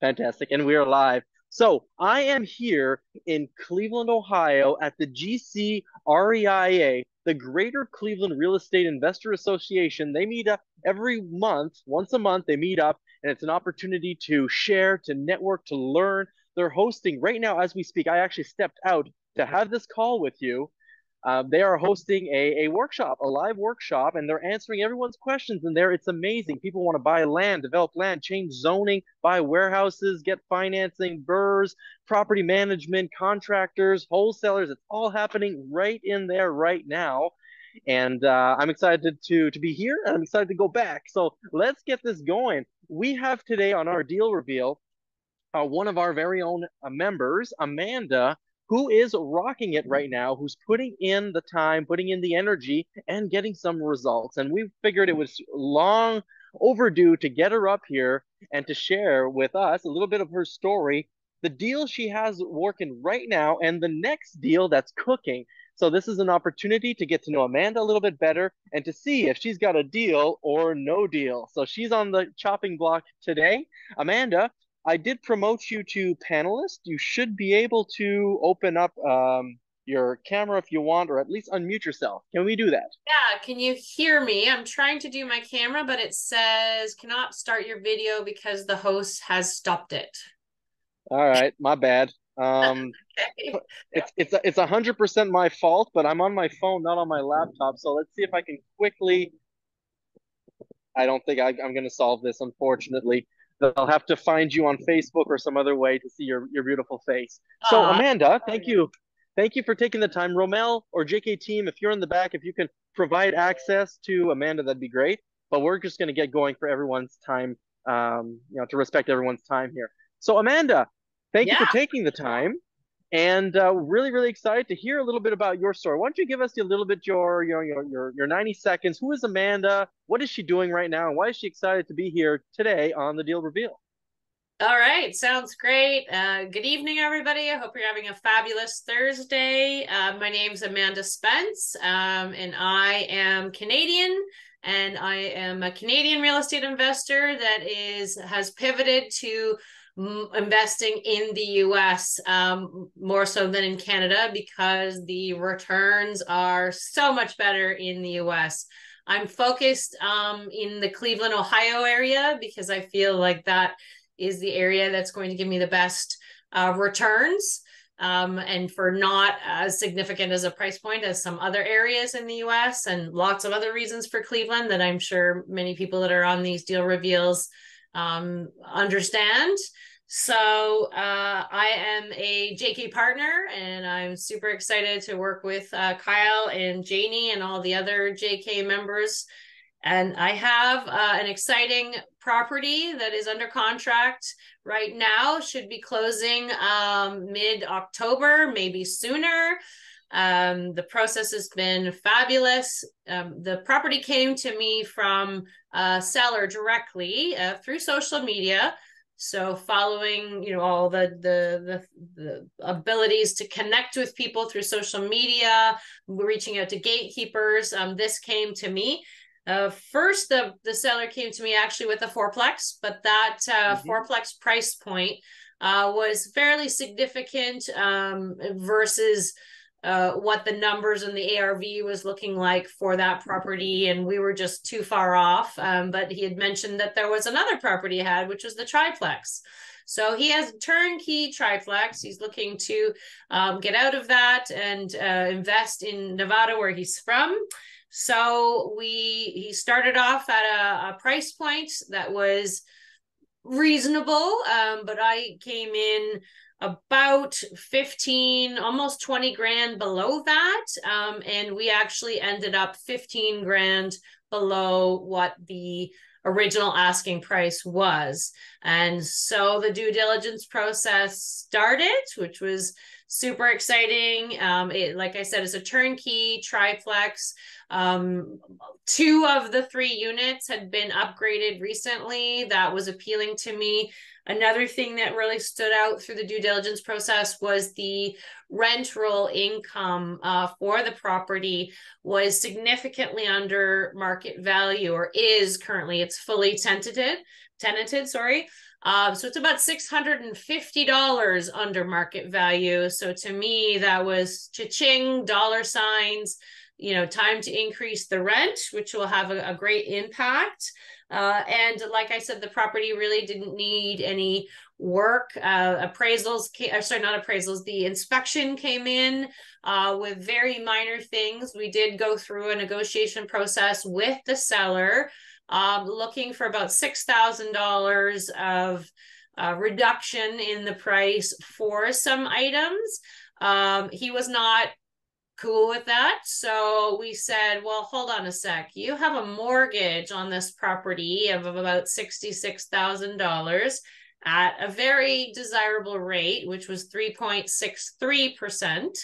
Fantastic. And we are live. So I am here in Cleveland, Ohio at the GCREIA, the Greater Cleveland Real Estate Investor Association. They meet up every month, once a month, they meet up, and it's an opportunity to share, to network, to learn. They're hosting right now as we speak. I actually stepped out to have this call with you. They are hosting a workshop, a live workshop, and they're answering everyone's questions in there. It's amazing. People want to buy land, develop land, change zoning, buy warehouses, get financing, BRRRRs, property management, contractors, wholesalers. It's all happening right in there right now. And I'm excited to be here, and I'm excited to go back. So let's get this going. We have today on our deal reveal one of our very own members, Amanda, who is rocking it right now, who's putting in the time, putting in the energy, and getting some results. And we figured it was long overdue to get her up here and to share with us a little bit of her story, the deal she has working right now, and the next deal that's cooking. So this is an opportunity to get to know Amanda a little bit better and to see if she's got a deal or no deal. So she's on the chopping block today. Amanda, I did promote you to panelist. You should be able to open up your camera if you want, or at least unmute yourself. Can we do that? Yeah, can you hear me? I'm trying to do my camera, but it says cannot start your video because the host has stopped it. All right, my bad. Okay. It's 100% my fault, but I'm on my phone, not on my laptop. So let's see if I can quickly. I don't think I'm going to solve this, unfortunately. They'll have to find you on Facebook or some other way to see your beautiful face. So, Aw, Amanda, thank you. Thank you for taking the time. Romel or JK team, if you're in the back, if you can provide access to Amanda, that'd be great. But we're just going to get going for everyone's time, to respect everyone's time here. So, Amanda, thank you for yeah. taking the time. And really, really excited to hear a little bit about your story. Why don't you give us a little bit your 90 seconds? Who is Amanda? What is she doing right now? And why is she excited to be here today on the Deal Reveal? All right, sounds great. Good evening, everybody. I hope you're having a fabulous Thursday. My name's Amanda Spence, and I am Canadian, and I am a Canadian real estate investor that has pivoted to investing in the US more so than in Canada because the returns are so much better in the US. I'm focused in the Cleveland, Ohio area because I feel like that is the area that's going to give me the best returns, and for not as significant as a price point as some other areas in the US, and lots of other reasons for Cleveland that I'm sure many people that are on these deal reveals understand. So I am a JK partner, and I'm super excited to work with Kyle and Janie and all the other JK members. And I have an exciting property that is under contract right now, should be closing mid-October, maybe sooner. The process has been fabulous. The property came to me from a seller directly through social media. So following, all the abilities to connect with people through social media, reaching out to gatekeepers, this came to me. First, the seller came to me actually with a fourplex, but that Mm-hmm. fourplex price point was fairly significant versus what the numbers in the ARV was looking like for that property, and we were just too far off. But he had mentioned that there was another property he had, which was the triplex. So he has a turnkey triplex. He's looking to get out of that and invest in Nevada, where he's from. So he started off at a price point that was reasonable, but I came in about 15, almost 20 grand below that. And we actually ended up 15 grand below what the original asking price was. And so the due diligence process started, which was super exciting. Like I said, it's a turnkey triplex. Two of the three units had been upgraded recently. That was appealing to me. Another thing that really stood out through the due diligence process was the rental income for the property was significantly under market value, or is currently. It's fully tenanted, sorry. So it's about $650 under market value. So to me, that was cha-ching, dollar signs, time to increase the rent, which will have a great impact. And like I said, the property really didn't need any work. Appraisals, sorry, not appraisals, the inspection came in with very minor things. We did go through a negotiation process with the seller, looking for about $6,000 of reduction in the price for some items. He was not cool with that. So we said, well, hold on a sec. You have a mortgage on this property of about $66,000 at a very desirable rate, which was 3.63%.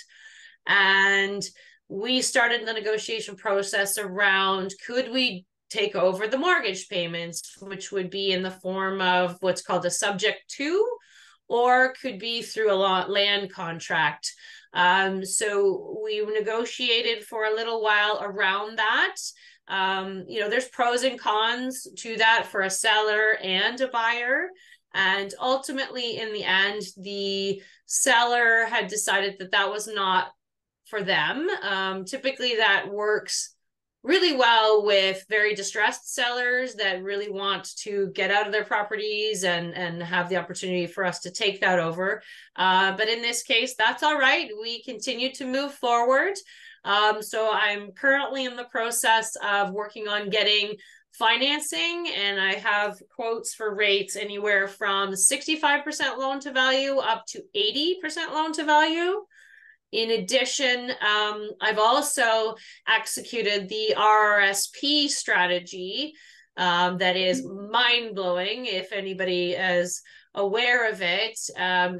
And we started the negotiation process around, could we take over the mortgage payments, which would be in the form of what's called a subject to, or could be through a land contract. So we negotiated for a little while around that. There's pros and cons to that for a seller and a buyer. And ultimately, in the end, the seller had decided that that was not for them. Typically, that works really well with very distressed sellers that really want to get out of their properties and have the opportunity for us to take that over. But in this case, that's all right. We continue to move forward. So I'm currently in the process of working on getting financing, and I have quotes for rates anywhere from 65% loan to value up to 80% loan to value. In addition, I've also executed the RRSP strategy that is mind-blowing if anybody is aware of it.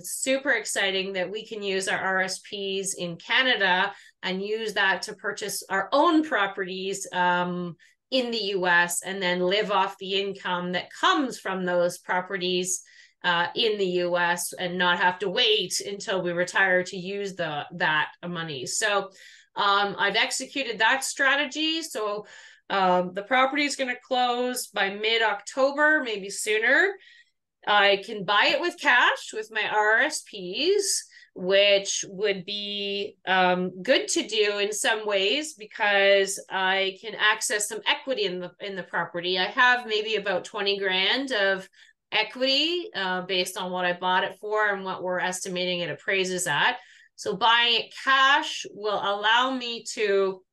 Super exciting that we can use our RSPs in Canada and use that to purchase our own properties in the US and then live off the income that comes from those properties in the US and not have to wait until we retire to use that money. So I've executed that strategy. So the property is going to close by mid-October, maybe sooner. I can buy it with cash with my RSPs, which would be good to do in some ways because I can access some equity in the property. I have maybe about 20 grand of equity based on what I bought it for and what we're estimating it appraises at. So buying it cash will allow me to,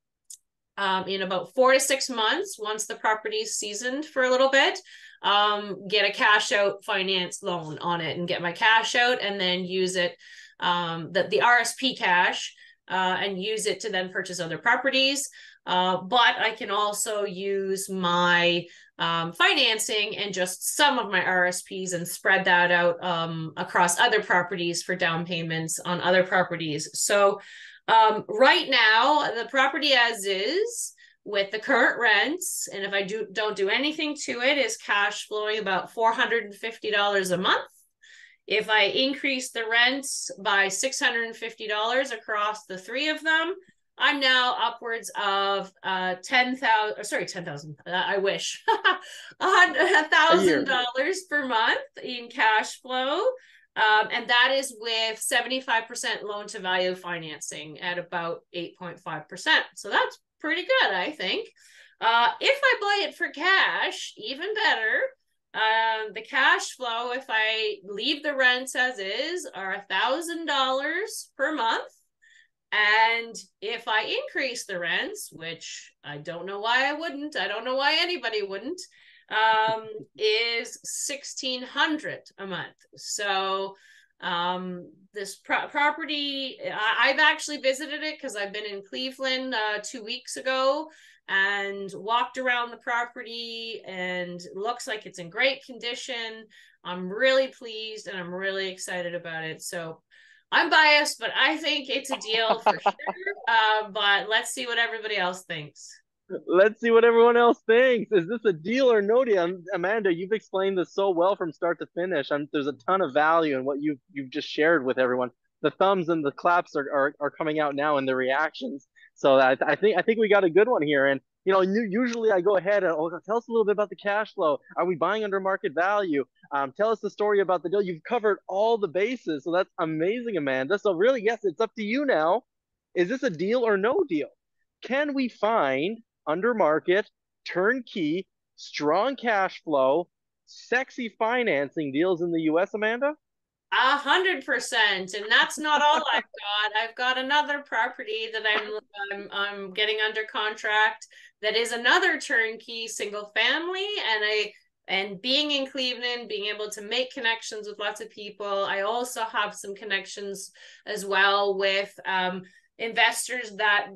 in about 4 to 6 months, once the property is seasoned for a little bit, get a cash out finance loan on it and get my cash out and then use it, the RSP cash, and use it to then purchase other properties. But I can also use my financing and just some of my RSPs and spread that out across other properties for down payments on other properties. So right now, the property as is with the current rents, and if I don't do anything to it, is cash flowing about $450 a month. If I increase the rents by $650 across the three of them, I'm now upwards of 10,000. Sorry, 10,000. I wish $1,000 per month in cash flow, and that is with 75% loan to value financing at about 8.5%. So that's pretty good, I think. If I buy it for cash, even better. The cash flow, if I leave the rents as is, are $1,000 per month. And if I increase the rents, which I don't know why I wouldn't, I don't know why anybody wouldn't, is $1,600 a month. So this property, I've actually visited it because I've been in Cleveland 2 weeks ago and walked around the property, and looks like it's in great condition. I'm really pleased and I'm really excited about it. So I'm biased, but I think it's a deal for sure. But let's see what everybody else thinks. Let's see what everyone else thinks. Is this a deal or no deal? Amanda, you've explained this so well from start to finish. There's a ton of value in what you've just shared with everyone. The thumbs and the claps are coming out now in the reactions. So I think we got a good one here. And Usually I go ahead and tell us a little bit about the cash flow. Are we buying under market value? Tell us the story about the deal. You've covered all the bases, so that's amazing, Amanda. So really, yes, it's up to you now. Is this a deal or no deal? Can we find under market, turnkey, strong cash flow, sexy financing deals in the U.S., Amanda? 100%, and that's not all I've got. I've got another property that I'm getting under contract that is another turnkey single family, and being in Cleveland, being able to make connections with lots of people. I also have some connections as well with investors that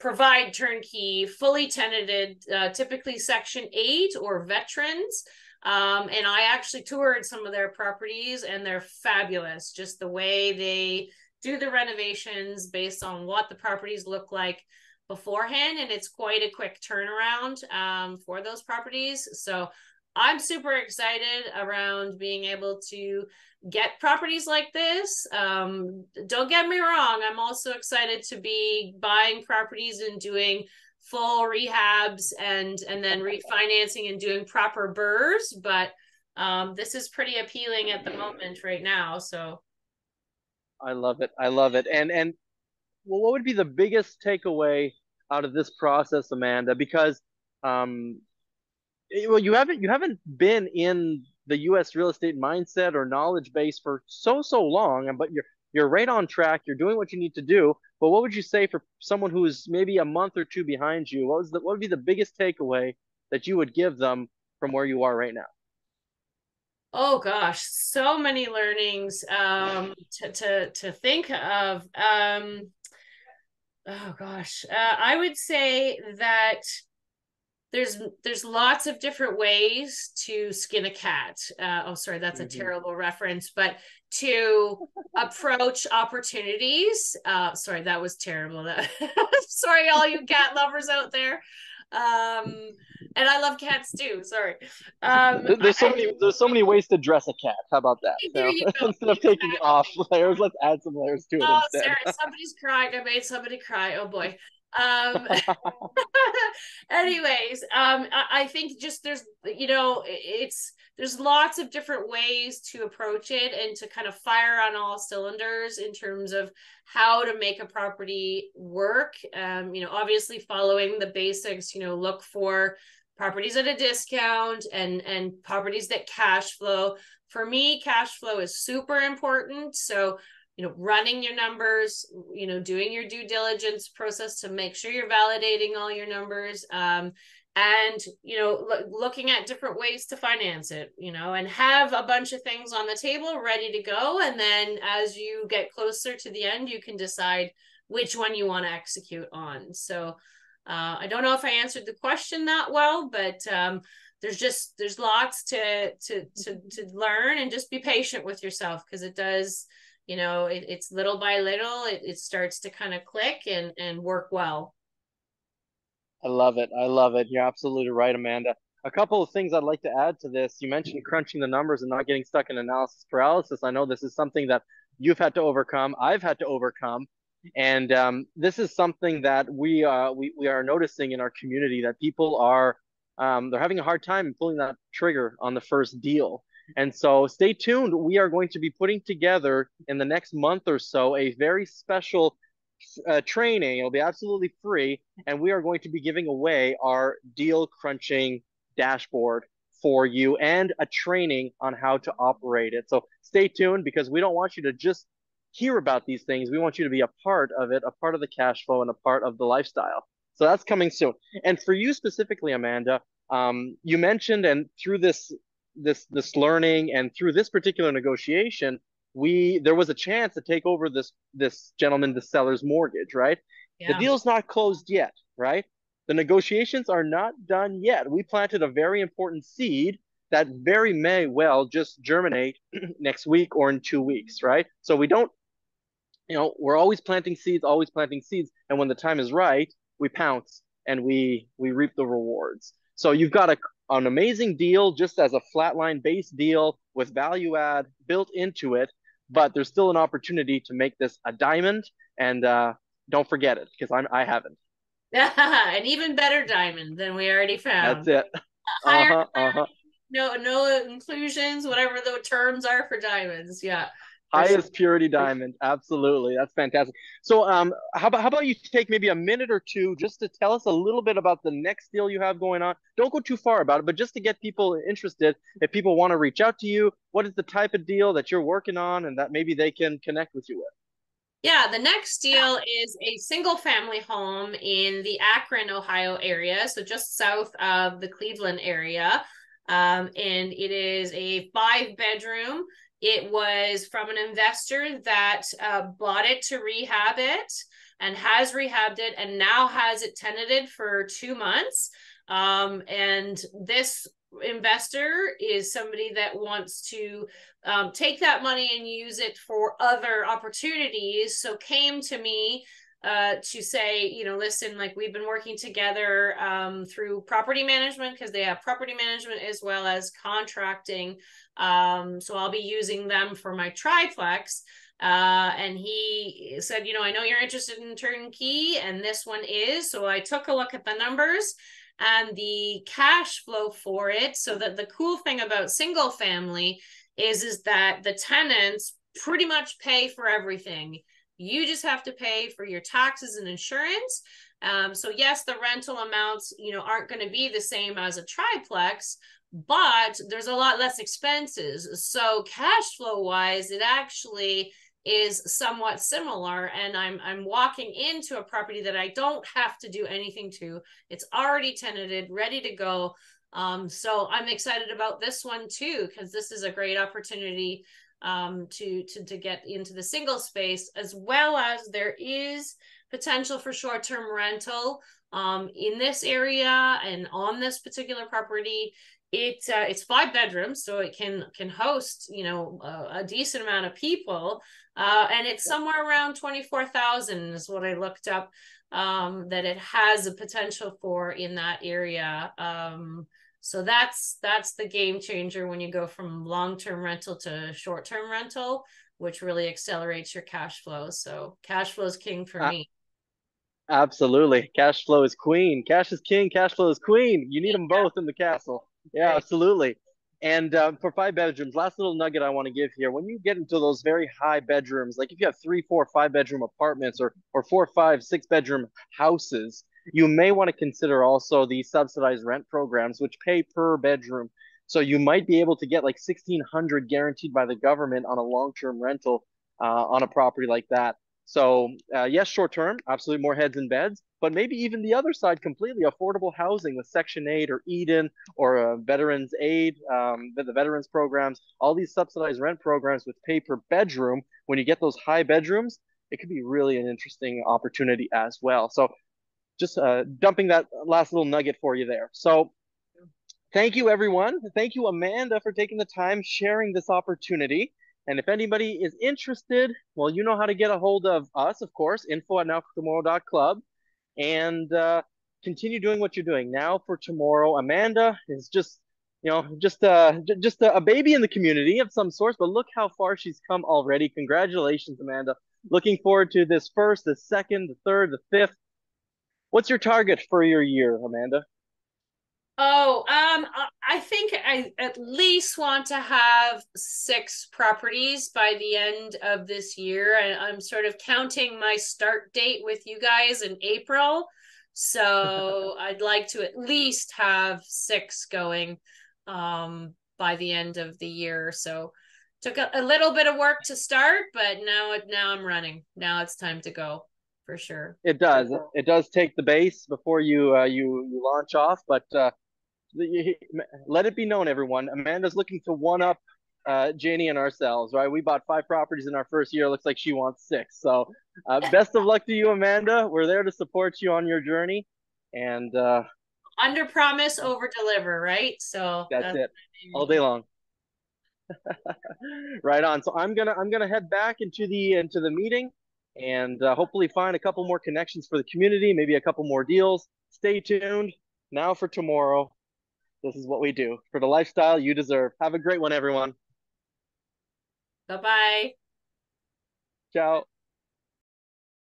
provide turnkey, fully tenanted, typically Section 8 or veterans. And I actually toured some of their properties, and they're fabulous. Just the way they do the renovations based on what the properties look like beforehand, and it's quite a quick turnaround for those properties. So I'm super excited around being able to get properties like this. Don't get me wrong, I'm also excited to be buying properties and doing full rehabs and then refinancing and doing proper burrs, but this is pretty appealing at the moment right now. So I love it. I love it. And well, what would be the biggest takeaway out of this process, Amanda? Because um, well, you haven't been in the U.S. real estate mindset or knowledge base for so long, but you're right on track. You're doing what you need to do. But what would you say for someone who is maybe a month or two behind you? What would be the biggest takeaway that you would give them from where you are right now? oh gosh, so many learnings to think of. Oh gosh, I would say that there's lots of different ways to skin a cat. Oh, sorry, that's a Mm-hmm. terrible reference, but to approach opportunities. Sorry, that was terrible. Sorry, all you cat lovers out there. And I love cats too. Sorry. There's so many ways to dress a cat. How about that? There you go. Instead of taking off layers, let's add some layers to it Oh, instead. Sarah, somebody's crying. I made somebody cry. Oh boy. Um, anyways, I think just there's lots of different ways to approach it and to kind of fire on all cylinders in terms of how to make a property work. Obviously following the basics, look for properties at a discount and properties that cash flow. For me, cash flow is super important. So running your numbers, doing your due diligence process to make sure you're validating all your numbers, and looking at different ways to finance it, and have a bunch of things on the table ready to go. And then as you get closer to the end, you can decide which one you want to execute on. So I don't know if I answered the question that well, but there's lots to learn, and just be patient with yourself, because it does, it's little by little, it starts to kind of click and work well. I love it. I love it. You're absolutely right, Amanda. A couple of things I'd like to add to this. You mentioned crunching the numbers and not getting stuck in analysis paralysis. I know this is something that you've had to overcome. I've had to overcome, and this is something that we are noticing in our community, that people are they're having a hard time pulling that trigger on the first deal. And so stay tuned. We are going to be putting together in the next month or so a very special training. It'll be absolutely free, and we are going to be giving away our deal crunching dashboard for you, and a training on how to operate it. So stay tuned, because we don't want you to just hear about these things. We want you to be a part of it, a part of the cash flow, and a part of the lifestyle. So that's coming soon. And for you specifically, Amanda, you mentioned, and through this learning and through this particular negotiation, there was a chance to take over this gentleman, the seller's mortgage, right? The Yeah. deal's not closed yet, right? The negotiations are not done yet. We planted a very important seed that very may well just germinate next week or in 2 weeks, right? So we don't, we're always planting seeds, and when the time is right, we pounce and we reap the rewards. So you've got an amazing deal just as a flatline base deal with value add built into it, but there's still an opportunity to make this a diamond, and don't forget it, because I haven't. An even better diamond than we already That's found. it. Higher Uh-huh, uh-huh. no inclusions, whatever the terms are for diamonds. Yeah, for sure. Highest purity diamond. Absolutely. That's fantastic. So how about you take maybe a minute or two just to tell us a little bit about the next deal you have going on? Don't go too far about it, but just to get people interested, if people want to reach out to you, what is the type of deal that you're working on and that maybe they can connect with you with? Yeah, the next deal is a single family home in the Akron, Ohio area, so just south of the Cleveland area. And it is a 5 bedroom. It was from an investor that bought it to rehab it and has rehabbed it and now has it tenanted for 2 months. And this investor is somebody that wants to take that money and use it for other opportunities. So came to me to say, listen, like we've been working together through property management because they have property management as well as contracting. So I'll be using them for my triplex. And he said, I know you're interested in turnkey, and this one is. So I took a look at the numbers and the cash flow for it. So that the cool thing about single family is that the tenants pretty much pay for everything. You just have to pay for your taxes and insurance. So yes, the rental amounts, aren't going to be the same as a triplex, but there's a lot less expenses. So cash flow wise, it actually is somewhat similar, and I'm walking into a property that I don't have to do anything to. It's already tenanted, ready to go. So I'm excited about this one too, because this is a great opportunity to get into the single space, as well as there is potential for short-term rental in this area and on this particular property. It's 5 bedrooms, so it can host a decent amount of people, and it's somewhere around 24,000 is what I looked up that it has a potential for in that area. So that's the game changer when you go from long-term rental to short-term rental, which really accelerates your cash flow. So cash flow is king for Uh, me. Absolutely. Cash flow is queen. Cash is king. Cash flow is queen. You need them both in the castle. Yeah, Right. absolutely. And for 5 bedrooms, last little nugget I want to give here. When you get into those very high bedrooms, like if you have 3, 4, 5 bedroom apartments or 4, 5, 6 bedroom houses, you may want to consider also the subsidized rent programs, which pay per bedroom. So you might be able to get like 1,600 guaranteed by the government on a long-term rental on a property like that. So yes, short term, absolutely more heads and beds, but maybe even the other side, completely affordable housing with Section 8 or Eden or Veterans Aid, the veterans programs, all these subsidized rent programs with pay per bedroom. When you get those high bedrooms, it could be really an interesting opportunity as well. So just dumping that last little nugget for you there. So thank you, everyone. Thank you, Amanda, for taking the time sharing this opportunity. And if anybody is interested, well, you know how to get a hold of us, of course, info@nowfortomorrow.club, and continue doing what you're doing. Now for tomorrow, Amanda is just, just a baby in the community of some sort, but look how far she's come already. Congratulations, Amanda. Looking forward to this first, the second, the third, the fifth. What's your target for your year, Amanda? Oh, I think I at least want to have 6 properties by the end of this year. I'm sort of counting my start date with you guys in April. So I'd like to at least have 6 going by the end of the year. So took a little bit of work to start, but now I'm running. Now it's time to go for sure. It does. It does take the base before you launch off, but let it be known, everyone. Amanda's looking to one up Janie and ourselves, right? We bought 5 properties in our first year. Looks like she wants 6. So, best of luck to you, Amanda. We're there to support you on your journey, and Under promise, over deliver, right? So that's that's it, all day long. Right on. So I'm gonna head back into the meeting, and hopefully find a couple more connections for the community, maybe a couple more deals. Stay tuned. Now for tomorrow. This is what we do for the lifestyle you deserve. Have a great one, everyone. bye bye. Ciao.